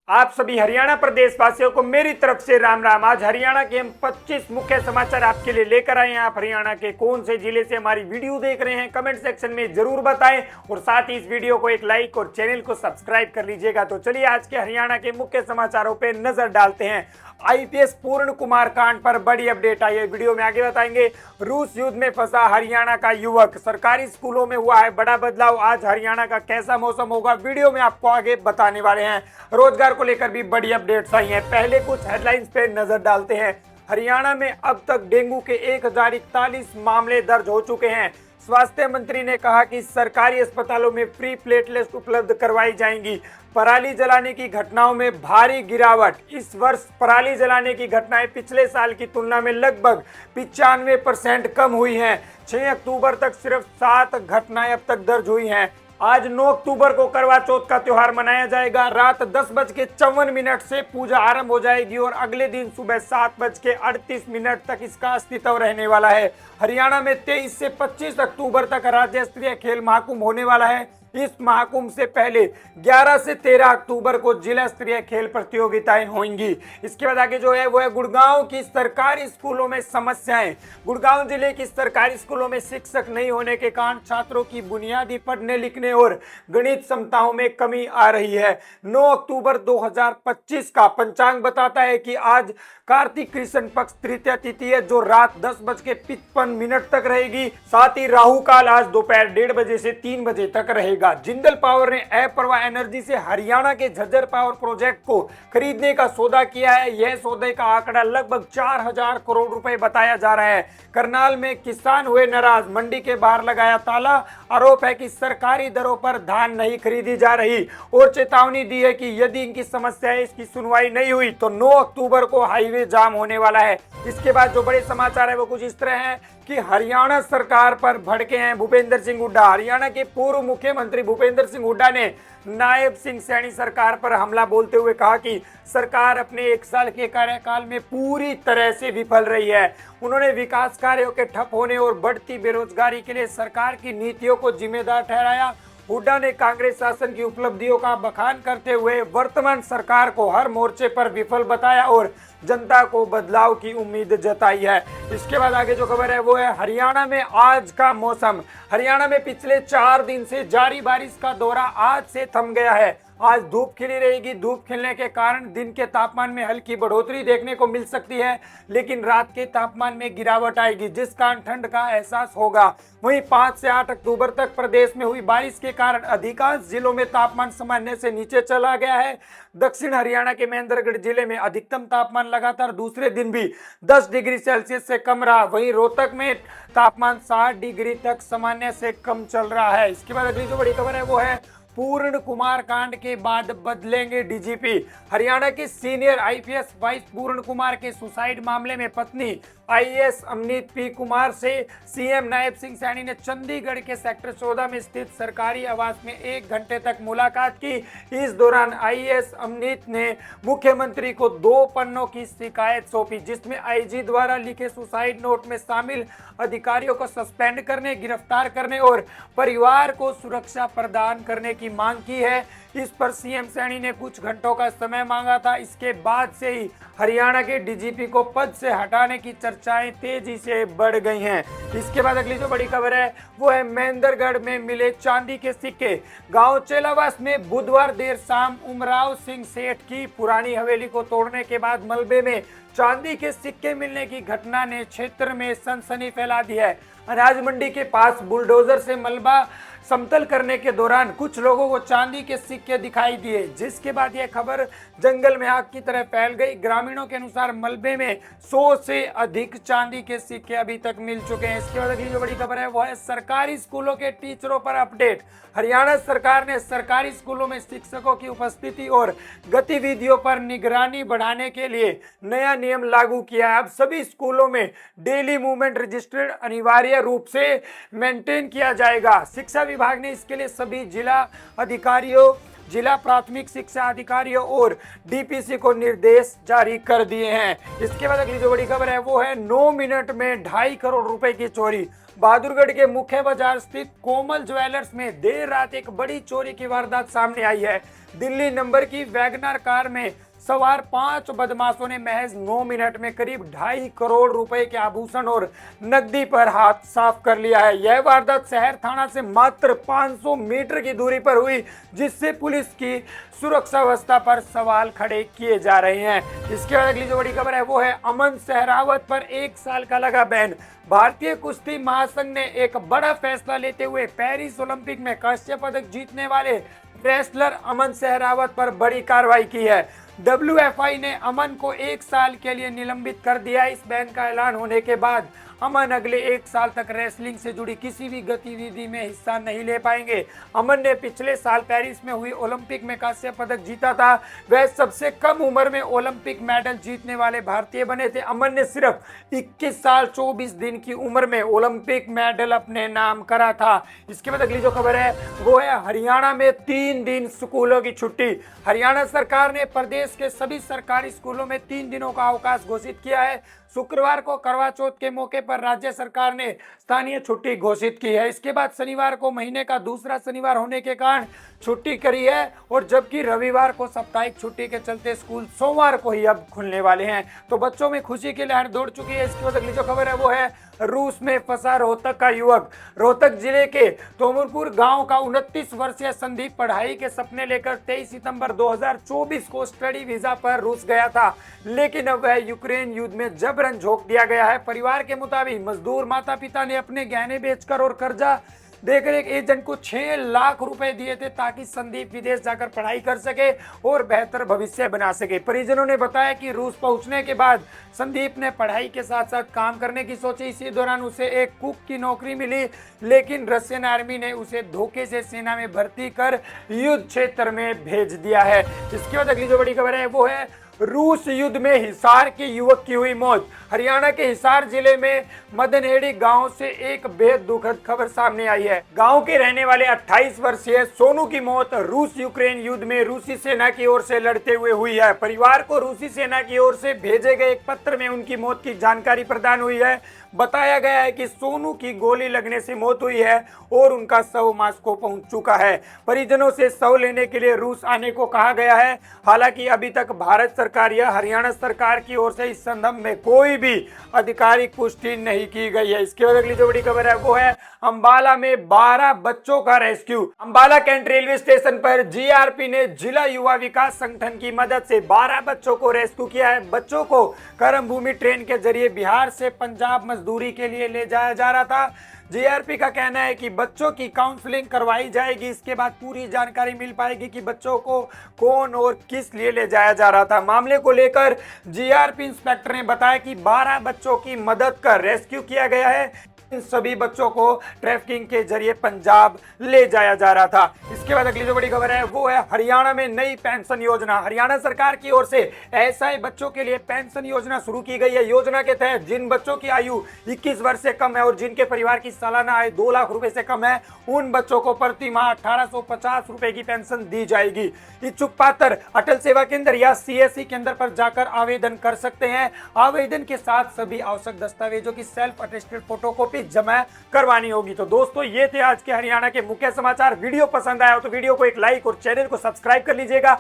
आप सभी हरियाणा प्रदेश वासियों को मेरी तरफ से राम राम। आज हरियाणा के हम 25 मुख्य समाचार आपके लिए लेकर आए हैं। आप हरियाणा के कौन से जिले से हमारी वीडियो देख रहे हैं कमेंट सेक्शन में जरूर बताएं और साथ ही इस वीडियो को एक लाइक और चैनल को सब्सक्राइब कर लीजिएगा। तो चलिए आज के हरियाणा के मुख्य समाचारों पे नजर डालते हैं। आईपीएस पूर्ण कुमार कांड पर बड़ी अपडेट आई है, वीडियो में आगे बताएंगे। रूस युद्ध में फंसा हरियाणा का युवक, सरकारी स्कूलों में हुआ है बड़ा बदलाव। आज हरियाणा का कैसा मौसम होगा वीडियो में आपको आगे बताने वाले हैं। रोजगार को लेकर भी बड़ी अपडेट्स आई हैं। पहले कुछ हेडलाइंस पे नजर डालते हैं। हरियाणा में अब तक डेंगू के 1041 मामले दर्ज हो चुके हैं। स्वास्थ्य मंत्री ने कहा कि सरकारी अस्पतालों में फ्री प्लेटलेट्स उपलब्ध करवाई जाएंगी। पराली जलाने की घटनाओं में भारी गिरावट। इस वर्ष पराली जलाने की घटनाएं पिछले साल की तुलना में लगभग 95% कम हुई हैं। 6 अक्टूबर तक सिर्फ 7 घटनाएं अब तक दर्ज हुई हैं। आज 9 अक्टूबर को करवा चौथ का त्योहार मनाया जाएगा। रात 10:54 से पूजा आरंभ हो जाएगी और अगले दिन सुबह 7:38 तक इसका अस्तित्व रहने वाला है। हरियाणा में 23 से 25 अक्टूबर तक राज्य स्तरीय खेल महाकुंभ होने वाला है। इस महाकुंभ से पहले 11 से 13 अक्टूबर को जिला स्तरीय खेल प्रतियोगिताएं होंगी। इसके बाद आगे जो है वो है गुड़गांव की सरकारी स्कूलों में समस्याएं। गुड़गांव जिले की सरकारी स्कूलों में शिक्षक नहीं होने के कारण छात्रों की बुनियादी पढ़ने लिखने और गणित क्षमताओं में कमी आ रही है। 9 अक्टूबर 2025 का पंचांग बताता है कि आज कार्तिक कृष्ण पक्ष तृतीया तिथि है जो रात 10:55 तक रहेगी। साथ ही राहु काल आज दोपहर 1:30 बजे से 3 बजे तक रहेगा। जिंदल पावर ने अप्रवा एनर्जी से हरियाणा के झज्जर पावर प्रोजेक्ट को खरीदने का सौदा किया है। यह सौदे का आंकड़ा लगभग 4000 करोड़ रुपए बताया जा रहा है। करनाल में किसान हुए नाराज, मंडी के बाहर लगाया ताला। आरोप है कि सरकारी दरों पर धान नहीं खरीदी जा रही और चेतावनी दी है कि यदि इनकी समस्या है इसकी सुनवाई नहीं हुई तो 9 अक्टूबर को हाईवे जाम होने वाला है। इसके बाद जो बड़े समाचार है वो कुछ इस तरह हैं कि हरियाणा सरकार पर भड़के हैं भूपेंद्र सिंह हुड्डा। हरियाणा के पूर्व मुख्यमंत्री भूपेंद्र सिंह हुड्डा ने नायब सिंह सैनी सरकार पर हमला बोलते हुए कहा कि सरकार अपने 1 साल के कार्यकाल में पूरी तरह से विफल रही है। उन्होंने विकास कार्यों के ठप होने और बढ़ती बेरोजगारी के लिए सरकार की नीतियों को जिम्मेदार ठहराया। हुड्डा ने कांग्रेस शासन की उपलब्धियों का बखान करते हुए वर्तमान सरकार को हर मोर्चे पर विफल बताया और जनता को बदलाव की उम्मीद जताई है। इसके बाद आगे जो खबर है वो है हरियाणा में आज का मौसम। हरियाणा में पिछले 4 दिन से जारी बारिश का दौरा आज से थम गया है। आज धूप खिली रहेगी। धूप खिलने के कारण दिन के तापमान में हल्की बढ़ोतरी देखने को मिल सकती है, लेकिन रात के तापमान में गिरावट आएगी जिस कारण ठंड का एहसास होगा। वहीं 5 से 8 अक्टूबर तक प्रदेश में हुई बारिश के कारण अधिकांश जिलों में तापमान सामान्य से नीचे चला गया है। दक्षिण हरियाणा के महेंद्रगढ़ जिले में अधिकतम तापमान लगातार दूसरे दिन भी 10 डिग्री सेल्सियस से कम रहा। वहीं रोहतक में तापमान 60 डिग्री तक सामान्य से कम चल रहा है। इसके बाद अगली जो बड़ी खबर है वो है पूर्ण कुमार कांड के बाद बदलेंगे डीजीपी। हरियाणा के सीनियर आईपीएस वाइस पूर्ण कुमार के सुसाइड मामले में पत्नी आईएएस अमनीत पी कुमार से सीएम नायब सिंह सैनी ने चंडीगढ़ के सेक्टर 14 में स्थित सरकारी आवास में 1 घंटे तक मुलाकात की। इस दौरान आईएएस अमनीत ने मुख्यमंत्री को 2 पन्नों की शिकायत सौंपी जिसमें आईजी द्वारा लिखे सुसाइड नोट में शामिल अधिकारियों को सस्पेंड करने, गिरफ्तार करने और परिवार को सुरक्षा प्रदान करने की मांग की है। इस पर सीएम सैनी ने कुछ घंटों का समय मांगा था। इसके बाद से ही हरियाणा के डीजीपी को पद से हटाने की चर्चाएं तेजी से बढ़ गई हैं। इसके बाद अगली जो बड़ी खबर है वो है महेंद्रगढ़ में मिले चांदी के सिक्के। गांव चेलावास में बुधवार देर शाम उमराव सिंह सेठ की पुरानी हवेली को तोड़ने के बाद मलबे में चांदी के सिक्के मिलने की घटना ने क्षेत्र में सनसनी फैला दी है। अनाज मंडी के पास बुलडोजर से मलबा समतल करने के दौरान कुछ लोगों को चांदी के सिक्के दिखाई दिए, जिसके बाद यह खबर जंगल में आग की तरह फैल गई। ग्रामीणों के अनुसार मलबे में 100 से अधिक चांदी के सिक्के अभी तक मिल चुके हैं। इसके बाद अगली जो बड़ी खबर है वो है सरकारी स्कूलों के टीचरों पर अपडेट। हरियाणा सरकार ने सरकारी स्कूलों में शिक्षकों की उपस्थिति और गतिविधियों पर निगरानी बढ़ाने के लिए नया नियम लागू किया है। अब सभी स्कूलों में डेली मूवमेंट रजिस्टर अनिवार्य रूप से मेंटेन किया जाएगा। शिक्षा विभाग ने इसके लिए सभी जिला अधिकारियों जिला प्राथमिक शिक्षा अधिकारियों और डीपीसी को निर्देश जारी कर दिए हैं। इसके बाद अगली जो बड़ी खबर है वो है 9 मिनट में 2.5 करोड़ रुपए की चोरी। बहादुरगढ़ के मुख्य बाजार स्थित कोमल ज्वेलर्स में देर रात एक बड़ी चोरी की वारदात सामने आई है। दिल्ली नंबर की वैगनर कार में सवार 5 बदमाशों ने महज 9 मिनट में करीब 2.5 करोड़ रुपए के आभूषण और नकदी पर हाथ साफ कर लिया है। यह वारदात शहर थाना से मात्र 500 मीटर की दूरी पर हुई, जिससे पुलिस की सुरक्षा व्यवस्था पर सवाल खड़े किए जा रहे हैं। इसके बाद अगली जो बड़ी खबर है वो है अमन सहरावत पर 1 साल का लगा बैन। भारतीय कुश्ती महासंघ ने एक बड़ा फैसला लेते हुए पेरिस ओलंपिक में कांस्य पदक जीतने वाले रेसलर अमन सहरावत पर बड़ी कार्रवाई की है। WFI ने अमन को 1 साल के लिए निलंबित कर दिया। इस बैन का ऐलान होने के बाद अमन अगले 1 साल तक रेसलिंग से जुड़ी किसी भी गतिविधि में हिस्सा नहीं ले पाएंगे। अमन ने पिछले साल पेरिस में हुई ओलंपिक में कांस्य पदक जीता था। वह सबसे कम उम्र में ओलंपिक मेडल जीतने वाले भारतीय बने थे। अमन ने सिर्फ 21 साल 24 दिन की उम्र में ओलंपिक मेडल अपने नाम करा था। इसके बाद अगली जो खबर है वो है हरियाणा में 3 दिन स्कूलों की छुट्टी। हरियाणा सरकार ने प्रदेश के सभी सरकारी स्कूलों में 3 दिनों का अवकाश घोषित किया है। शुक्रवार को करवा चौथ के मौके पर राज्य सरकार ने स्थानीय छुट्टी घोषित की है। इसके बाद शनिवार को महीने का दूसरा शनिवार होने के कारण छुट्टी करी है, और जबकि रविवार को साप्ताहिक छुट्टी के चलते स्कूल सोमवार को ही अब खुलने वाले हैं। तो बच्चों में खुशी की लहर दौड़ चुकी है। इसके बाद अगली जो खबर है वो है रूस में फंसा रोहतक का युवक। रोहतक जिले के तोमरपुर गांव का 29 वर्षीय संदीप पढ़ाई के सपने लेकर 23 सितंबर 2024 को स्टडी वीजा पर रूस गया था, लेकिन अब वह यूक्रेन युद्ध में जबरन झोंक दिया गया है। परिवार के मुताबिक मजदूर माता पिता ने अपने गहने बेचकर और कर्जा देकर एक एजेंट को 6 लाख रुपए दिए थे ताकि संदीप विदेश जाकर पढ़ाई कर सके और बेहतर भविष्य बना सके। परिजनों ने बताया कि रूस पहुंचने के बाद संदीप ने पढ़ाई के साथ साथ काम करने की सोची। इसी दौरान उसे एक कुक की नौकरी मिली, लेकिन रशियन आर्मी ने उसे धोखे से सेना में भर्ती कर युद्ध क्षेत्र में भेज दिया है। इसके बाद अगली जो बड़ी खबर है वो है रूस युद्ध में हिसार के युवक की हुई मौत। हरियाणा के हिसार जिले में मदनहेड़ी गांव से एक बेहद दुखद खबर सामने आई है। गांव के रहने वाले 28 वर्षीय सोनू की मौत रूस यूक्रेन युद्ध में रूसी सेना की ओर से लड़ते हुए हुई है। परिवार को रूसी सेना की ओर से भेजे गए एक पत्र में उनकी मौत की जानकारी प्रदान हुई है। बताया गया है कि सोनू की गोली लगने से मौत हुई है और उनका शव मॉस्को पहुंच चुका है। परिजनों से शव लेने के लिए रूस आने को कहा गया है। हालांकि अभी तक भारत सरकार या हरियाणा सरकार की ओर से इस संदर्भ में कोई भी आधिकारिक पुष्टि नहीं की गई है। इसके बाद अगली जो बड़ी खबर है वो है अंबाला में 12 बच्चों का rescue. Ambala cantt railway station पर जीआरपी ने जिला युवा विकास संगठन की मदद से 12 बच्चों को रेस्क्यू किया है। बच्चों को कर्मभूमि ट्रेन के जरिए बिहार से पंजाब मजदूरी के लिए ले जाया जा रहा था। जीआरपी का कहना है कि बच्चों की काउंसलिंग करवाई जाएगी। इसके बाद पूरी जानकारी मिल पाएगी कि बच्चों को कौन और किस लिए ले जाया जा रहा था। मामले को लेकर जीआरपी इंस्पेक्टर ने बताया कि 12 बच्चों की मदद कर रेस्क्यू किया गया है। इन सभी बच्चों को ट्रैफिकिंग के जरिए पंजाब ले जाया जा रहा था। इसके बाद अगली जो बड़ी खबर है वो है हरियाणा में नई पेंशन योजना। हरियाणा सरकार की ओर से एसआई बच्चों के लिए पेंशन योजना शुरू की गई है। योजना के तहत जिन बच्चों की आयु 21 वर्ष से कम है और जिनके परिवार की सालाना आय 2 लाख रुपए से कम है, उन बच्चों को प्रति माह 1850 रुपए की पेंशन दी जाएगी। इच्छुक पात्र अटल सेवा केंद्र या सीएससी केंद्र पर जाकर आवेदन कर सकते हैं। आवेदन के साथ सभी आवश्यक दस्तावेजों की सेल्फ अटेस्टेड फोटोकॉपी जमा करवानी होगी। तो दोस्तों ये थे आज के हरियाणा के मुख्य समाचार। वीडियो पसंद आया हो तो वीडियो को एक लाइक और चैनल को सब्सक्राइब कर लीजिएगा।